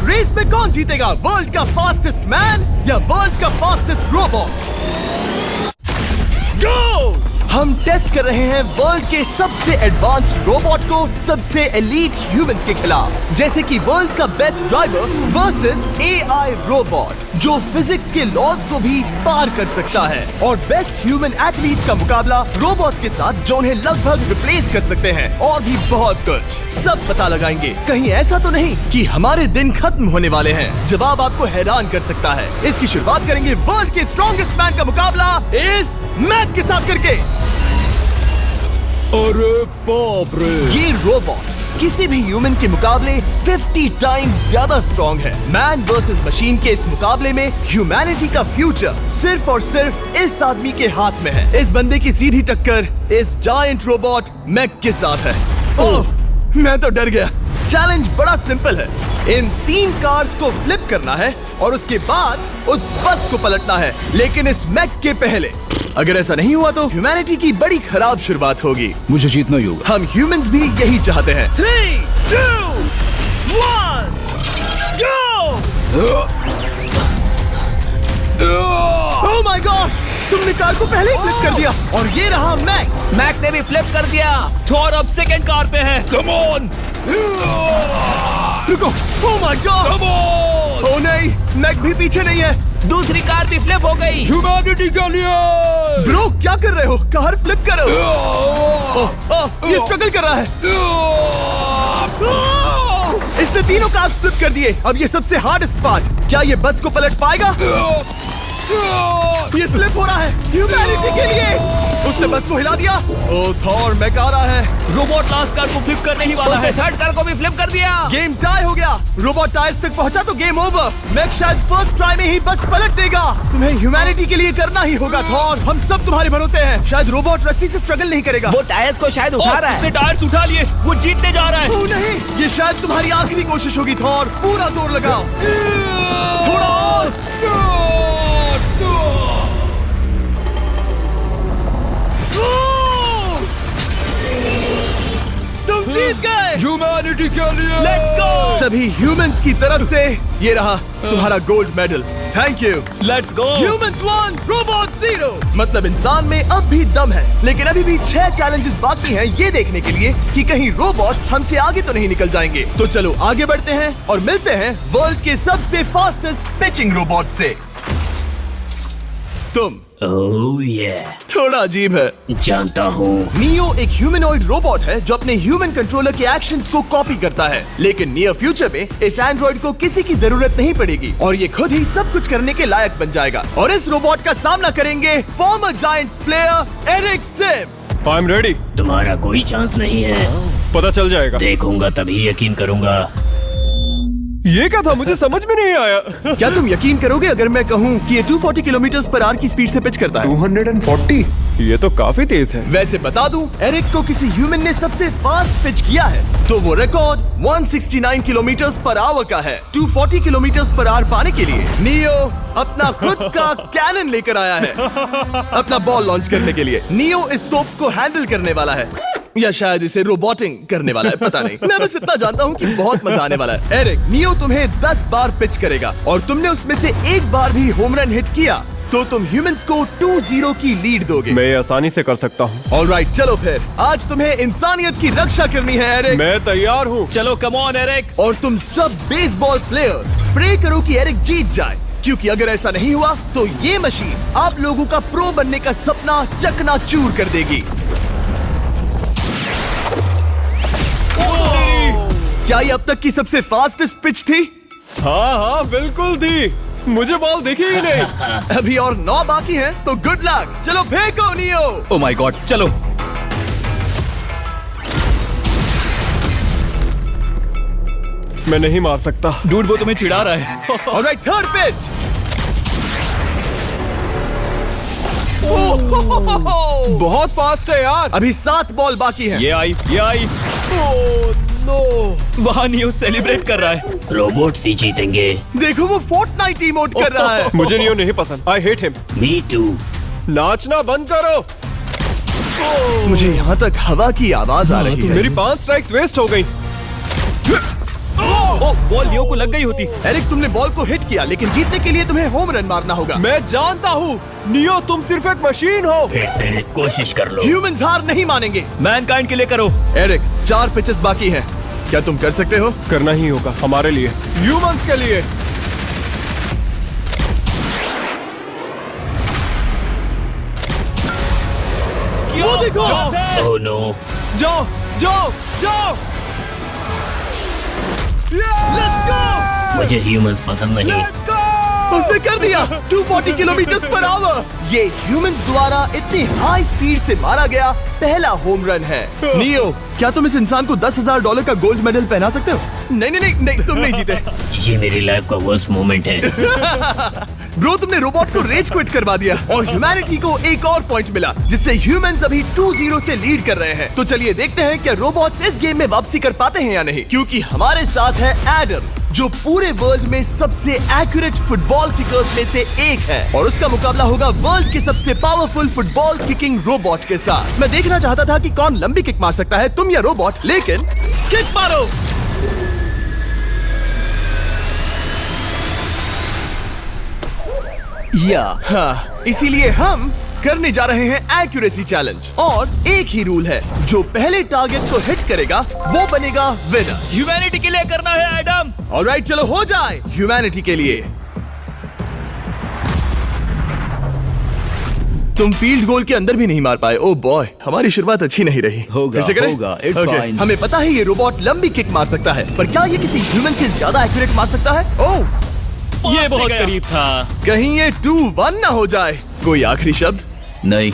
Race में कौन जीतेगा, वर्ल्ड का फास्टेस्ट मैन या वर्ल्ड का फास्टेस्ट रोबोट? गो! हम टेस्ट कर रहे हैं वर्ल्ड के सबसे एडवांस्ड रोबोट को सबसे एलीट ह्यूमंस के खिलाफ, जैसे कि वर्ल्ड का best driver versus AI robot जो फिजिक्स के लॉज को भी पार कर सकता है, और बेस्ट ह्यूमन एथलीट का मुकाबला रोबोट्स के साथ जो उन्हें लगभग रिप्लेस कर सकते हैं, और भी बहुत कुछ। सब पता लगाएंगे, कहीं ऐसा तो नहीं कि हमारे दिन खत्म होने वाले हैं। जवाब आपको हैरान कर सकता है। इसकी शुरुआत करेंगे वर्ल्ड के स्ट्रॉन्गेस्ट मैन का मुकाबला इस मैक के साथ करके। अरे बाप रे! ये रोबोट किसी भी ह्यूमन के मुकाबले 50 टाइम्स ज्यादा स्ट्रॉन्ग है। मैन वर्सेस मशीन के इस मुकाबले में ह्यूमैनिटी का फ्यूचर सिर्फ और सिर्फ इस आदमी के हाथ में है। इस बंदे की सीधी टक्कर इस जायंट रोबोट मैक के साथ है। ओह, मैं तो डर गया। चैलेंज बड़ा सिंपल है। इन 3 कार्स को फ्लिप करना है और उसके बाद उस बस को पलटना है, लेकिन इस मैक के पहले। अगर ऐसा नहीं हुआ तो ह्यूमैनिटी की बड़ी खराब शुरुआत होगी। मुझे जीतना ही होगा। हम ह्यूमंस भी यही चाहते हैं। 3, 2, 1, go! Oh my gosh! तुमने कार को पहले ही फ्लिप कर दिया, और ये रहा मैक। मैक ने भी फ्लिप कर दिया। थॉर अब सेकंड कार पे है। Come on! रुको! Oh my god! Come on! Oh नहीं, मैक भी पीछे नहीं है। दूसरी कार भी फ्लिप हो गई। ह्यूमैनिटी के लिए! ब्रो, क्या कर रहे हो? कार फ्लिप करो। ये स्ट्रगल कर रहा है। इसने तीनों कार फ्लिप कर दिए। अब ये सबसे हार्डेस्ट पार्ट, क्या ये बस को पलट पाएगा? ये स्लिप हो रहा है ह्यूमैनिटी के लिए। उसने बस को हिला दिया। ओह थॉर, मैक आ रहा है। रोबोट लास्ट कार को फ्लिप करने ही वाला है। थर्ड कार को भी फ्लिप कर दिया। गेम टाई हो गया। रोबोट टायर्स तक पहुंचा तो गेम ओवर। मैक शायद फर्स्ट ट्राई में ही बस पलट देगा। तुम्हें ह्यूमैनिटी के लिए करना ही होगा थॉर। हम सब तुम्हारे भरोसे हैं। शायद रोबोट रस्सी से स्ट्रगल नहीं करेगा। वो टायर्स को शायद उठा रहा है। उसने टायर्स उठा लिए। वो जीतने जा रहा है। ओह नहीं, ये शायद तुम्हारी आखिरी कोशिश होगी थॉर। पूरा जोर लगाओ। थोड़ा और। तुम जीत गए। ह्यूमैनिटी के लिए! Let's go! सभी ह्यूमंस की तरफ से ये रहा तुम्हारा gold medal. Thank you. Let's go! Humans 1, robot 0। मतलब इंसान में अब भी दम है, लेकिन अभी भी 6 चैलेंजेस बाकी हैं ये देखने के लिए कि कहीं रोबोट्स हमसे आगे तो नहीं निकल जाएंगे। तो चलो आगे बढ़ते हैं और मिलते हैं वर्ल्ड के सबसे फास्टेस्ट पिचिंग रोबोट से। तुम ओह ये थोड़ा अजीब है, जानता हूँ। नियो एक ह्यूमनॉइड रोबोट है जो अपने ह्यूमन कंट्रोलर के एक्शंस को कॉपी करता है, लेकिन नियर फ्यूचर में इस एंड्रॉइड को किसी की जरूरत नहीं पड़ेगी और ये खुद ही सब कुछ करने के लायक बन जाएगा। और इस रोबोट का सामना करेंगे former Giants player Eric Sim. I am ready. तुम्हारा कोई चांस नहीं है। पता चल जाएगा। देखूंगा तभी यकीन करूंगा। ये क्या था, मुझे समझ में नहीं आया। क्या तुम यकीन करोगे अगर मैं कहूँ कि ये 240 किलोमीटर/आवर की स्पीड से पिच करता है? 240? ये तो काफी तेज है। वैसे बता दूं, एरिक को किसी ह्यूमन ने सबसे फास्ट पिच किया है तो वो रिकॉर्ड 169 किलोमीटर/आवर का है। 240 किलोमीटर/आवर पाने के लिए नियो अपना खुद का कैनन लेकर आया है अपना बॉल लॉन्च करने के लिए। नियो इस तोप को हैंडल करने वाला है, या शायद इसे रोबोटिंग करने वाला है, पता नहीं। मैं बस इतना जानता हूँ कि बहुत मजा आने वाला है। एरिक, नियो तुम्हें 10 बार पिच करेगा और तुमने उसमें से एक बार भी होम रन हिट किया तो तुम ह्यूमंस को 2-0 की लीड दोगे। मैं ये आसानी से कर सकता हूँ। ऑलराइट, चलो फिर आज तुम्हें इंसानियत की रक्षा करनी है एरिक। मैं तैयार हूँ। चलो कम ऑन एरिक। और तुम सब बेसबॉल प्लेयर्स प्रे करो कि एरिक जीत जाए, क्योंकि अगर ऐसा नहीं हुआ तो ये मशीन आप लोगों का प्रो बनने का सपना चकनाचूर कर देगी। क्या ये अब तक की सबसे फास्टेस्ट पिच थी? हाँ बिल्कुल थी। मुझे बॉल दिखी ही नहीं। अभी और 9 बाकी हैं, तो गुड लक। चलो फेंको नियो। ओह माय गॉड, चलो। मैं नहीं मार सकता। डूड, वो तुम्हें चिढ़ा रहा है। Alright, third pitch. बहुत फास्ट है यार। अभी 7 बॉल बाकी हैं। ये आई। वहाँ नियो सेलिब्रेट कर रहा है। रोबोट्स ही जीतेंगे। देखो वो फोर्टनाइट इमोट कर रहा है। मुझे नियो नहीं पसंद। I hate him. Me too. नाचना बंद करो। मुझे यहाँ तक हवा की आवाज आ रही है। मेरी 5 स्ट्राइक्स वेस्ट हो गई। वो बॉल लियो को लग गई होती। एरिक, तुमने बॉल को हिट किया, लेकिन जीतने के लिए तुम्हें होम रन मारना होगा। मैं जानता हूँ नियो, तुम सिर्फ एक मशीन हो। फिर से कोशिश कर लो। ह्यूमंस हार नहीं मानेंगे। मैनकाइंड के लिए करो। एरिक, 4 पिचेस बाकी हैं। क्या तुम कर सकते हो? करना ही होगा हमारे लिए, ह्यूमंस के लिए। वो देखो। Oh no. जाओ जाओ जाओ। Let's go. मुझे ह्यूमंस पसंद नहीं। उसने कर दिया 240 किलोमीटर पर आवर। ये ह्यूमंस द्वारा इतनी हाई स्पीड से मारा गया पहला होम रन है। नियो, क्या तुम इस इंसान को $10,000 का गोल्ड मेडल पहना सकते हो? नहीं, तुम नहीं जीते। ये मेरी लाइफ का वर्स्ट मोमेंट है। ब्रो, तुमने रोबोट को रेज क्विट करवा दिया और ह्यूमैनिटी को एक और पॉइंट मिला, जिससे ह्यूमंस अभी 2-0 से लीड कर रहे हैं। तो चलिए देखते हैं क्या रोबोट्स इस गेम में वापसी कर पाते हैं या नहीं, क्योंकि हमारे साथ है एडम, जो पूरे वर्ल्ड में सबसे एक्यूरेट फुटबॉल किकर्स में से एक है, और उसका मुकाबला होगा वर्ल्ड के सबसे पावरफुल फुटबॉल किकिंग रोबोट के साथ। मैं देखना चाहता था कि कौन लंबी किक मार सकता है, तुम या रोबोट, लेकिन किक मारो। हाँ, इसीलिए हम करने जा रहे हैं एक्यूरेसी चैलेंज, और एक ही रूल है, जो पहले टारगेट को हिट करेगा वो बनेगा विनर। ह्यूमैनिटी के लिए करना है एडम। ऑलराइट, चलो हो जाए ह्यूमैनिटी के लिए। तुम फील्ड गोल के अंदर भी नहीं मार पाए। ओ बॉय, हमारी शुरुआत अच्छी नहीं रही। होगा, कैसे करें? होगा, it's Okay, fine. हमें पता है ये रोबोट लंबी किक मार सकता है, पर क्या ये किसी ह्यूमन से ज्यादा एक्यूरेट मार सकता है? ओह, ये बहुत करीब था। कहीं ये 2-1 ना हो जाए। कोई आखिरी शब्द? नहीं।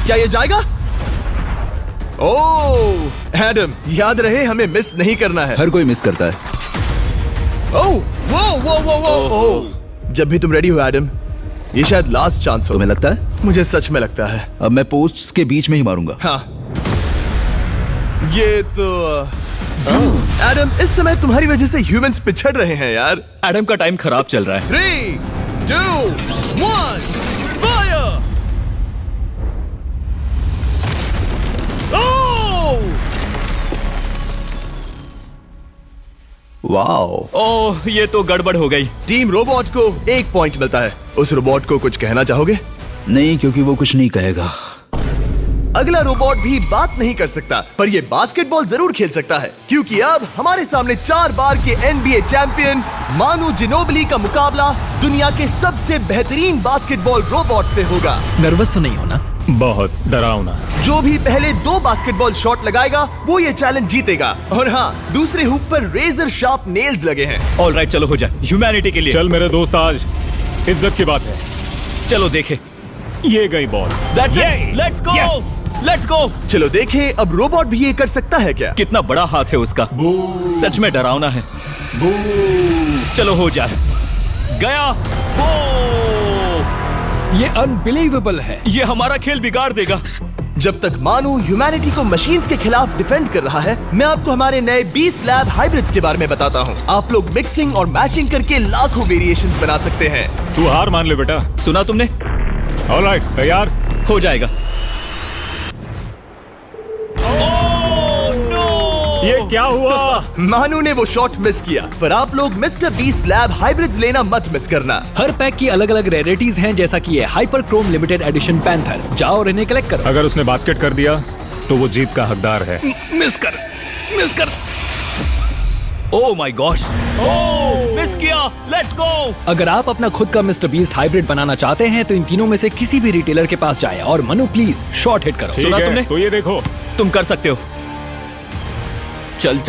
क्या ये जाएगा? ओह एडम, याद रहे हमें मिस नहीं करना है। हर कोई मिस करता है। ओह वो। जब भी तुम रेडी हो एडम, ये शायद लास्ट चांस हो। तुम्हें लगता है? मुझे सच में लगता है। अब मैं पोस्ट्स के बीच में ही मारूंगा। हाँ, ये तो एडम, इस समय तुम्हारी वजह से ह्यूमंस पिछड़ रहे हैं यार। एडम का टाइम खराब चल रहा है। 3, 2, 1, फायर! वाओ। ओह, ये तो गड़बड़ हो गई। टीम रोबोट को 1 पॉइंट मिलता है। उस रोबोट को कुछ कहना चाहोगे? नहीं, क्योंकि वो कुछ नहीं कहेगा। अगला रोबोट भी बात नहीं कर सकता, पर ये बास्केटबॉल जरूर खेल सकता है, क्योंकि अब हमारे सामने 4 बार के NBA चैंपियन मानू जिनोबिली का मुकाबला दुनिया के सबसे बेहतरीन बास्केटबॉल रोबोट से होगा। नर्वस तो नहीं होना? बहुत डरावना। जो भी पहले 2 बास्केटबॉल शॉट लगाएगा वो ये चैलेंज जीतेगा। और हाँ, दूसरे हुक पर रेजर शार्प नेल्स लगे हैं। ऑलराइट, चलो हो जाए ह्यूमैनिटी के लिए। चल मेरे दोस्त, आज इज्जत की बात है। चलो देखे। ये गई ball. Let's go. Let's go. चलो देखें अब रोबोट भी ये कर सकता है क्या? कितना बड़ा हाथ है उसका। सच में डरावना है। चलो हो जाए। गया। ये अनबिलीवेबल है। ये हमारा खेल बिगाड़ देगा। जब तक मानू ह्यूमैनिटी को मशीन्स के खिलाफ डिफेंड कर रहा है, मैं आपको हमारे नए 20 लैब हाइब्रिड्स के बारे में बताता हूँ। आप लोग मिक्सिंग और मैचिंग करके लाखों वेरिएशंस बना सकते हैं। तू हार मान ले बेटा। सुना तुमने? ऑलराइट, तैयार? हो जाएगा। ये क्या हुआ? मानू ने वो शॉट मिस किया, पर आप लोग मिस्टर बीस्ट लैब हाइब्रिड्स लेना मत मिस करना। हर पैक की अलग अलग रेयरिटीज हैं, जैसा कि ये hyper Chrome limited edition panther. जाओ और इन्हें कलेक्ट करो। अगर उसने बास्केट कर दिया तो वो जीत का हकदार है। मिस कर। ओह माय गॉश, मिस किया। Let's go. अगर आप अपना खुद का मिस्टर बीस्ट हाइब्रिड बनाना चाहते हैं तो इन तीनों में से किसी भी रिटेलर के पास जाएं और मनु प्लीज शॉट हिट करो। सुना तुमने? तो ये देखो, तुम कर सकते हो। चल।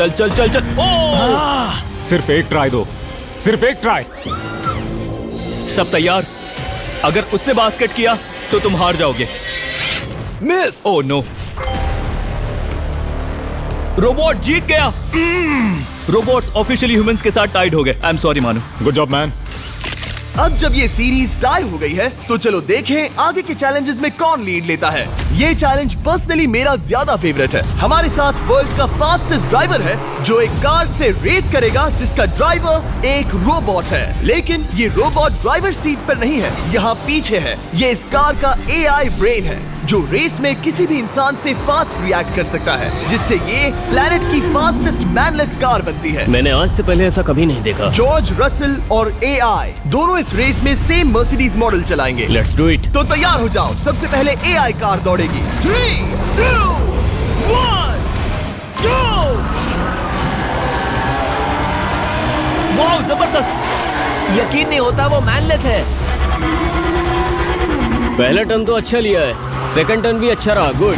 सिर्फ एक ट्राई दो, सिर्फ एक ट्राई। सब तैयार? अगर उसने बास्केट किया तो तुम हार जाओगे। मिस। ओह नो, रोबोट जीत गया। रोबोट्स ऑफिशियली ह्यूमंस के साथ टाइड हो गए। आई एम सॉरी मानू। Good job man. अब जब ये सीरीज टाई हो गई है, तो चलो देखें आगे के चैलेंजेस में कौन लीड लेता है। ये चैलेंज पर्सनली मेरा ज्यादा फेवरेट है। हमारे साथ वर्ल्ड का फास्टेस्ट ड्राइवर है, जो एक कार से रेस करेगा जिसका ड्राइवर एक रोबोट है। लेकिन ये रोबोट ड्राइवर सीट पर नहीं है, यहाँ पीछे है। ये इस कार का AI ब्रेन है, जो रेस में किसी भी इंसान से फास्ट रिएक्ट कर सकता है, जिससे ये प्लेनेट की फास्टेस्ट मैनलेस कार बनती है। मैंने आज से पहले ऐसा कभी नहीं देखा। जॉर्ज रसल और AI दोनों इस रेस में सेम मर्सिडीज मॉडल चलाएंगे। Let's do it. तो तैयार हो जाओ, सबसे पहले AI कार दौड़ेगी। 3, 2, 1, go! वाह, जबरदस्त। यकीन नहीं होता वो मैनलेस है। पहला टर्न तो अच्छा लिया है, सेकंड टर्न भी अच्छा रहा। गुड।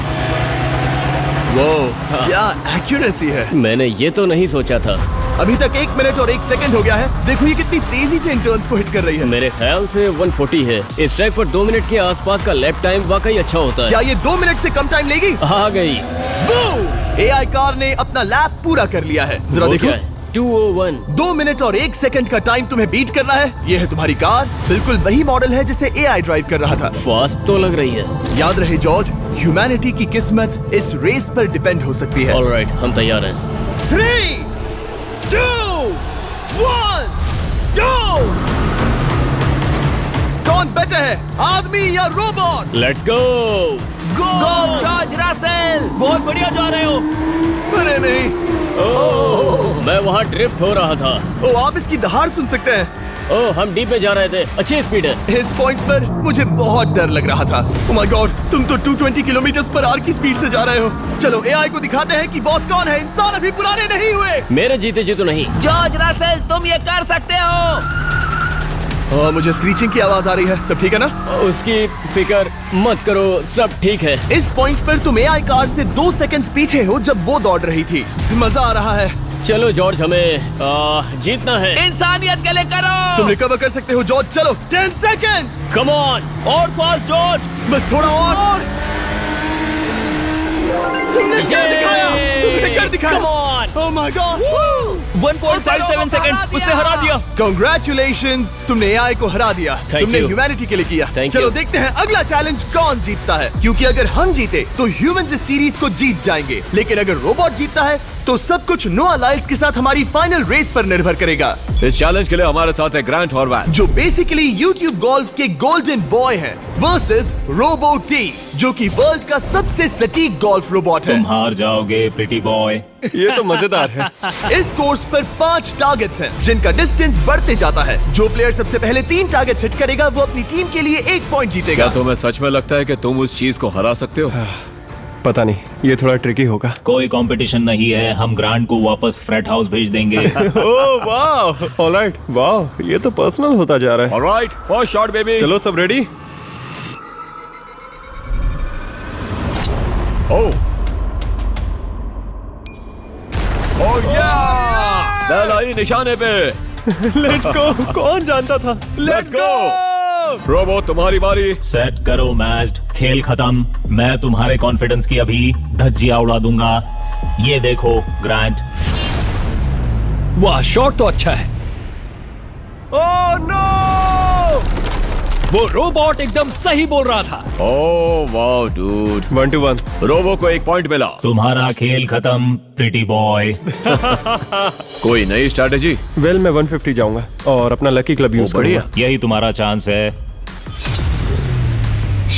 वो क्या एक्यूरेसी है। मैंने ये तो नहीं सोचा था। अभी तक 1 मिनट और 1 सेकंड हो गया है। देखो ये कितनी तेजी से इन टर्न्स को हिट कर रही है। मेरे ख्याल से 140 है। इस ट्रैक पर 2 मिनट के आसपास का लैप टाइम वाकई अच्छा होता है। क्या ये 2 मिनट से कम टाइम लेगी? आ गई। AI कार ने अपना लैप पूरा कर लिया है। जरा वो देखो, क्या है? 201। 2 मिनट और 1 सेकंड का टाइम तुम्हें बीट करना है। ये है तुम्हारी कार, बिल्कुल वही मॉडल है जिसे AI ड्राइव कर रहा था। फास्ट तो लग रही है। याद रहे जॉर्ज, ह्यूमैनिटी की किस्मत इस रेस पर डिपेंड हो सकती है। ऑलराइट, हम तैयार हैं। 3, 2, 1, go! कौन बेटर है, आदमी या robot? Let's go. Go George Russell. बहुत बढ़िया जा रहे हो। अरे नहीं, मैं वहाँ ड्रिफ्ट हो रहा था। ओ आप इसकी दहाड़ सुन सकते हैं। ओह, हम डीप में जा रहे थे। अच्छी स्पीड है। इस पॉइंट पर मुझे बहुत डर लग रहा था। ओह माय गॉड, तुम तो 220 किलोमीटर पर आवर की स्पीड से जा रहे हो। चलो AI को दिखाते हैं कि बॉस कौन है। इंसान अभी पुराने नहीं हुए। मेरे जीते जी तो नहीं। जॉर्ज रसेल, तुम ये कर सकते हो। मुझे स्क्रीचिंग की आवाज आ रही है। सब ठीक है ना? उसकी फिक्र मत करो, सब ठीक है। इस पॉइंट पर तुम AI कार से 2 सेकंड पीछे हो जब वो दौड़ रही थी। मजा आ रहा है। चलो जॉर्ज, हमें जीतना है। इंसानियत के लिए करो। तुम रिकवर कर सकते हो जॉर्ज। चलो 10 सेकंड्स। Come on. और फास्ट जॉर्ज। बस थोड़ा और। तुमने कर दिखाया। तुमने कर दिखाया। Come on. Oh my God. 1.57 seconds उसने हरा दिया। Congratulations, तुमने AI को हरा दिया। Thank तुमने you. ह्यूमैनिटी के लिए किया। Thank चलो you. देखते हैं अगला चैलेंज कौन जीतता है, क्योंकि अगर हम जीते तो ह्यूमंस इस सीरीज को जीत जाएंगे, लेकिन अगर रोबोट जीतता है तो सब कुछ नोआ लाइल्स के साथ हमारी फाइनल रेस पर निर्भर करेगा। इस चैलेंज के लिए हमारे साथ है ग्रांट हॉर्वैट, जो बेसिकली यूट्यूब गोल्फ के गोल्डन बॉय हैं, वर्सेस रोबो टी, जो कि वर्ल्ड का सबसे सटीक गोल्फ रोबोट है। तुम हार जाओगे प्रिटी बॉय। ये तो मजेदार है। इस कोर्स पर 5 टारगेट्स हैं, जिनका डिस्टेंस बढ़ते जाता है। जो प्लेयर सबसे पहले 3 टारगेट्स हिट करेगा वो अपनी टीम के लिए 1 पॉइंट जीतेगा। क्या तुम्हें सच में लगता है कि तुम उस चीज को हरा सकते हो? पता नहीं, ये थोड़ा ट्रिकी होगा। कोई कंपटीशन नहीं है, हम ग्रांट को वापस फ्रेट हाउस भेज देंगे। ओह वाह, ऑलराइट, वाह, ये तो पर्सनल होता जा रहा है। Alright, first shot baby. चलो सब रेडी? ओह या, बैल आई निशाने पे। Let's go. कौन जानता था? Let's go. रोबो, तुम्हारी बारी। सेट करो मैच, खेल खत्म। मैं तुम्हारे कॉन्फिडेंस की अभी धज्जियां उड़ा दूंगा। ये देखो ग्रांट। वाह, शॉट तो अच्छा है। Oh no! वो रोबोट एकदम सही बोल रहा था। Oh wow dude. 1 to 1। Robo को 1 पॉइंट मिला। तुम्हारा खेल खत्म प्रिटी बॉय। कोई नई स्ट्रैटेजी? वेल, मैं 150 जाऊंगा और अपना लकी क्लब यूज बढ़िया। करूंगा। यही तुम्हारा चांस है।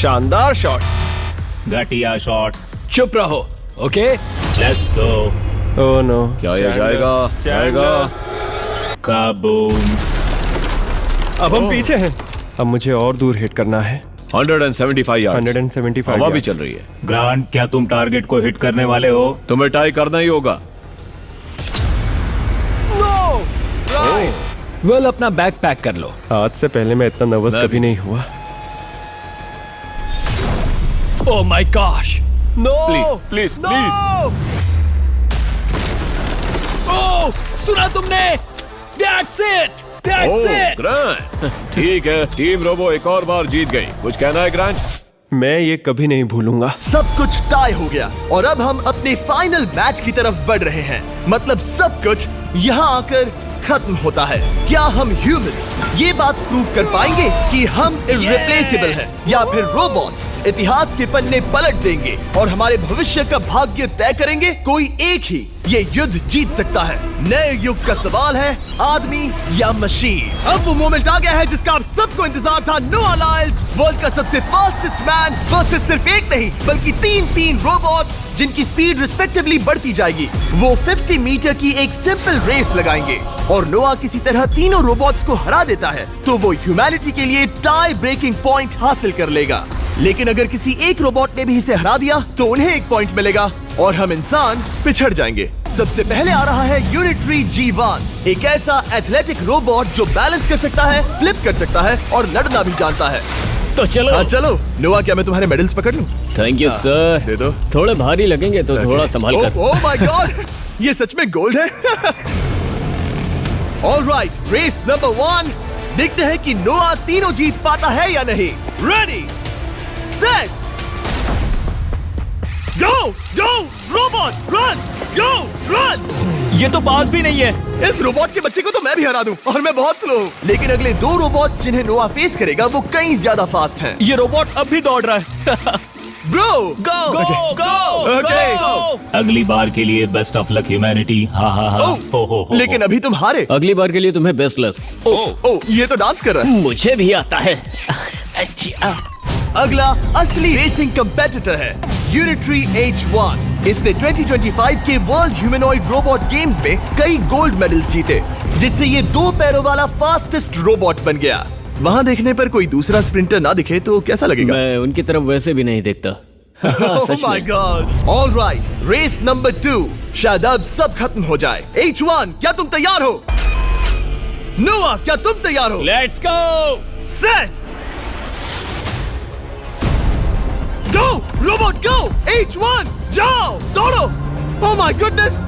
शानदार शॉट। घटिया शॉट। चुप रहो, okay? Let's go. Oh no. क्या ये जाएगा? जाएगा। काबूम। अब हम पीछे हैं। अब मुझे और दूर हिट करना है। 175 यार्ड्स। 175 हवा भी yards। चल रही है। ग्रांट, क्या तुम टारगेट को हिट करने वाले हो? तुम्हें टाई करना ही होगा। वेल, अपना बैग पैक कर लो। आज से पहले मैं इतना नर्वस मैं कभी नहीं हुआ। Oh my gosh. No please please please. Oh, सुना तुमने? That's it. That's it. Grant, ठीक है, टीम रोबो एक और बार जीत गई। कुछ कहना है ग्रांट? मैं ये कभी नहीं भूलूंगा। सब कुछ टाई हो गया और अब हम अपने फाइनल मैच की तरफ बढ़ रहे हैं। मतलब सब कुछ यहाँ आकर खत्म होता है। क्या हम ह्यूमंस ये बात प्रूव कर पाएंगे कि हम इररिप्लेसेबल हैं, या फिर रोबोट्स इतिहास के पन्ने पलट देंगे और हमारे भविष्य का भाग्य तय करेंगे? कोई एक ही ये युद्ध जीत सकता है। नए युग का सवाल है आदमी या मशीन। अब वो मोमेंट आ गया है जिसका आप सबको इंतजार था। नोआ लाइल्स वर्ल्ड का सबसे फास्टेस्ट मैन वर्सेस सिर्फ एक नहीं बल्कि तीन रोबोट्स जिनकी स्पीड रिस्पेक्टिवली बढ़ती जाएगी। वो 50 मीटर की एक सिंपल रेस लगाएंगे और नोआ किसी तरह तीनों रोबोट्स को हरा देता है तो वो ह्यूमैनिटी के लिए टाई ब्रेकिंग पॉइंट हासिल कर लेगा। लेकिन अगर किसी एक रोबोट ने भी इसे हरा दिया तो उन्हें एक पॉइंट मिलेगा और हम इंसान पिछड़ जाएंगे। सबसे पहले आ रहा है यूनिट्री G1, एक ऐसा एथलेटिक रोबोट जो बैलेंस कर सकता है, फ्लिप कर सकता है और लड़ना भी जानता है। तो चलो। हाँ चलो। नोआ, क्या मैं तुम्हारे मेडल्स पकड़ लूं? Thank you sir. दे दो। थोड़े भारी लगेंगे तो थोड़ा संभाल कर। ओह माय गॉड, ये सच में गोल्ड है। ऑलराइट, रेस नंबर 1, देखते हैं कि नोआ तीनों जीत पाता है या नहीं। रेडी सेट गो गो रोबोट रन गो रन। ये तो पास भी नहीं है। इस रोबोट के बच्चे को तो मैं भी हरा दूं और मैं बहुत स्लो हूं। लेकिन अगले 2 रोबोट्स जिन्हें नोआ फेस करेगा वो कहीं ज्यादा फास्ट हैं। ये रोबोट अब भी दौड़ रहा है। ब्रो गो गो ओके। अगली बार के लिए बेस्ट ऑफ लक ह्यूमैनिटी। हाँ। हो। लेकिन अभी तुम हारे। अगली बार के लिए तुम्हें बेस्ट लक। ओ ये तो डांस कर रहा है। मुझे भी आता है। अगला असली रेसिंग कंपेटिटर है यूनिट्री H1। इसने 2025 के वर्ल्ड ह्यूमनॉइड रोबोट गेम्स में कई गोल्ड मेडल्स जीते, जिससे ये 2 पैरों वाला फास्टेस्ट रोबोट बन गया। वहाँ देखने पर कोई दूसरा स्प्रिंटर ना दिखे तो कैसा लगेगा? मैं उनकी तरफ वैसे भी नहीं देखता। Oh my God! All right, race number 2। शायद अब सब खत्म हो जाए। H1, क्या तुम तैयार हो? नोआ, क्या तुम तैयार हो? Let's go. Set go robot go. H1 जाओ दौड़ो। Oh my goodness!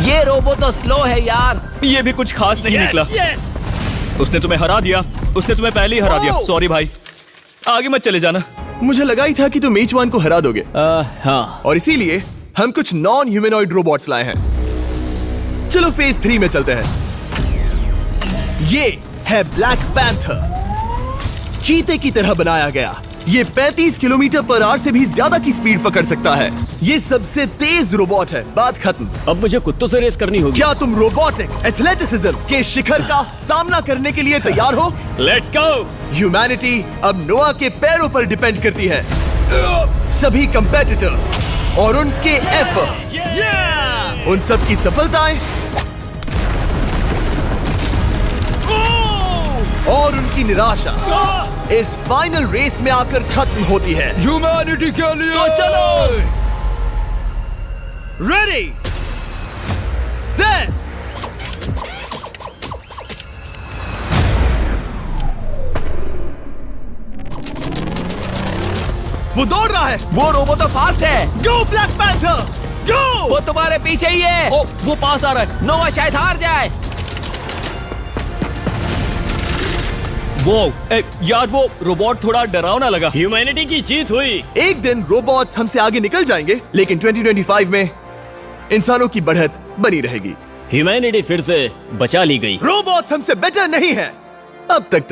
ये रोबो तो स्लो है यार। ये भी कुछ खास नहीं निकला। उसने तुम्हें हरा दिया। उसने तुम्हें पहले ही हरा दिया। सॉरी भाई, आगे मत चले जाना। मुझे लगा ही था कि तुम H1 को हरा दोगे। हाँ। और इसीलिए हम कुछ नॉन ह्यूमनॉइड रोबोट्स लाए हैं। चलो फेज 3 में चलते हैं। ये है ब्लैक पैंथर, चीते की तरह बनाया गया। ये 35 किलोमीटर पर आवर से भी ज्यादा की स्पीड पकड़ सकता है। ये सबसे तेज रोबोट है। बात खत्म। अब मुझे कुत्तों से रेस करनी होगी। क्या तुम रोबोटिक एथलेटिसिज्म के शिखर का सामना करने के लिए तैयार हो? Let's go. ह्यूमैनिटी अब नोआ के पैरों पर डिपेंड करती है। सभी कंपेटिटर्स और उनके एफर्ट्स, उन सब की सफलताएं और उनकी निराशा इस फाइनल रेस में आकर खत्म होती है। ह्यूमैनिटी के लिए। तो चलो। रेडी सेट वो दौड़ रहा है। वो रोबो तो फास्ट है। गो ब्लैक पैंथर गो। वो तुम्हारे पीछे ही है। ओ, वो पास आ रहा है। नोआ शायद हार जाए। यार वो रोबोट थोड़ा डरावना लगा। ह्यूमैनिटी की जीत हुई। एक दिन रोबोट्स हमसे आगे निकल जाएंगे, लेकिन 2025 में इंसानों की बढ़त बनी रहेगी। ह्यूमैनिटी फिर से बचा ली गई। रोबोट्स हमसे बेटर नहीं है अब तक।